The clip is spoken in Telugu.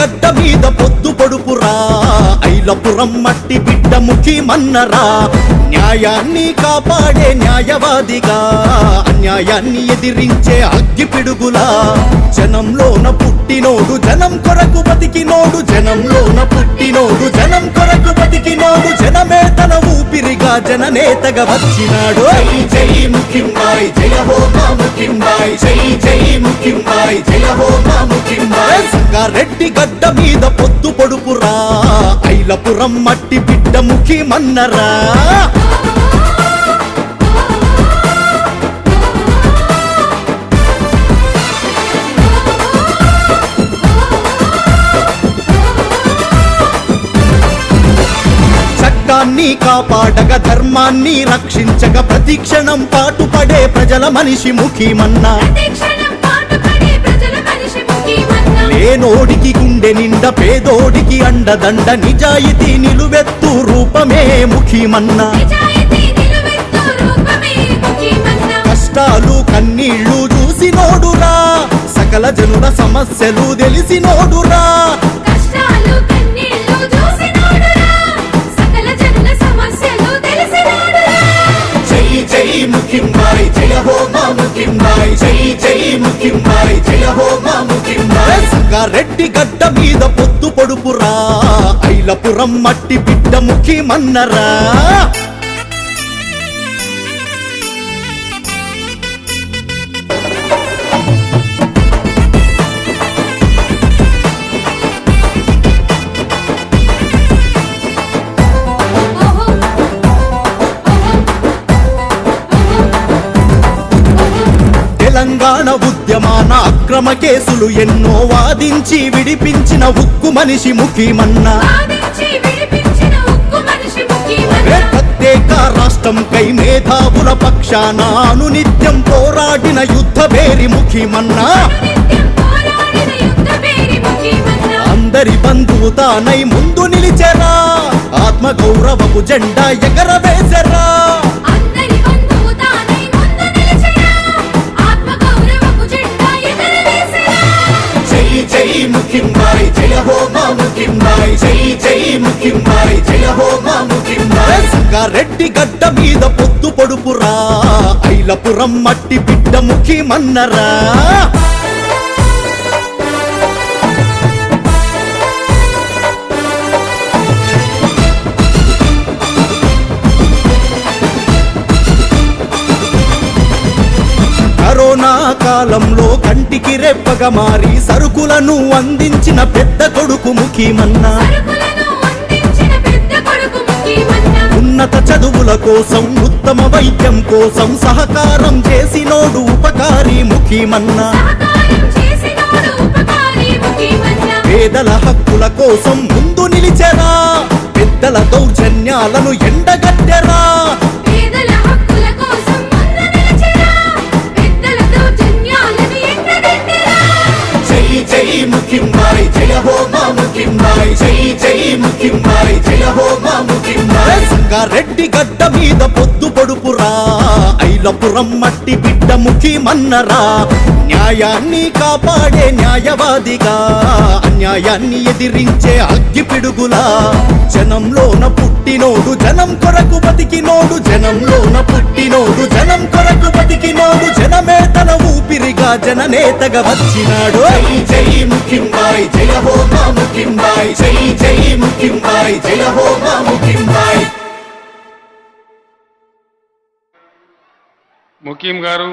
గడ్డ మీద పొద్దు పొడుపురా ఐలపురం మట్టి బిడ్డ ముఖిమన్నరా న్యాయాన్ని కాపాడే న్యాయవాదిగా అన్యాయాన్ని ఎదిరించే అగ్గి పిడుగులా జనంలోన పుట్టినోడు జనం కొరకు బతికినోడు జనంలోన పుట్టినోడు జనం కొరకు బతికినోడు జనమే తన ఊపిరిగా జననేతగా వచ్చినాడు జై జై ముఖింబాయ్ జయ హో మా ముఖింబాయ్ జై జై ముఖింబాయ్ జయ హో మా ముఖింబాయ్ సంగారెడ్డి గడ్డ మీద పొద్దు పొడుపురా ఐలపురం మట్టి బిడ్డ ముఖిమన్నరా చట్టాన్ని కాపాడగా ధర్మాన్ని రక్షించగా ప్రతిక్షణం పాటుపడే ప్రజల మనిషి ముఖిమన్న లేనోడికి గుండె నిండా పేదోడికి అండదండ నిజాయితీ నిలువెత్తు రూపమే ముఖిమన్న కష్టాలు కన్నీళ్లు చూసినోడురా సకల జనుల సమస్యలు తెలిసినోడురా జై ముఖింబాయ్ జయ హో మా ముఖింబాయ్ జై జై ముఖింబాయ్ జయ హో మా ముఖింబాయ్ సంగారెడ్డి గడ్డ మీద పొద్దు పొడుపురా ఐలపురం మట్టి బిడ్డ ముఖిమన్నరా తెలంగాణ ఉద్యమాన అక్రమ కేసులు ఎన్నో వాదించి విడిపించిన ఉక్కు మనిషి ముఖిమన్న ప్రత్యేక రాష్ట్రంకై మేధావుల పక్షాన అనునిత్యం పోరాడిన యుద్ధ భేరి ముఖిమన్న అందరి బంధువు తానై ముందు నిలిచెరా ఆత్మ గౌరవపు జెండా ఎగరవేసరా జై ముఖింబాయ్ జయ హో మా ముఖింబాయ్ జై జై ముఖింబాయ్ జయ హో మా ముఖింబాయ్ సంగారెడ్డి గడ్డ మీద పొద్దు పొడుపురా ఐలపురం మట్టి బిడ్డ ముఖిమన్నరా కరోనా కాలంలో కంటికి రెప్పగా మారి సరుకులను అందించిన పెద్ద కొడుకు ముఖిమన్న ఉన్నత చదువుల కోసం ఉత్తమ వైద్యం కోసం సహకారం చేసినోడు ఉపకారి ముఖిమన్న పేదల హక్కుల కోసం ముందు నిలిచెరా పెద్దల దౌర్జన్యాలను ఎండగట్టెరా జై ముఖింబాయ్ జయ హో మా ముఖింబాయ్ జై జై ముఖింబాయ్ జయ హో మా ముఖింబాయ్ సంగారెడ్డి గడ్డ మీద పొద్దు పొడుపురా ఐలపురం మట్టి బిడ్డ ముఖిమన్నరా న్యాయాన్ని కాపాడే న్యాయవాదిగా అన్యాయాన్ని ఎదిరించే అగ్గి పిడుగులా జనంలోన పుట్టినోడు జనం కొరకు బతికినోడు జనంలోన పుట్టినోడు జనం కొరకు బతికినోడు జనమే తన ఊపిరిగా జననేతగా వచ్చినాడు జై జై ముఖింబాయ్ జయ హో మా ముఖింబాయ్ జై జై ముఖింబాయ్ జయ హో మా ముఖింబాయ్ ముఖిం గారు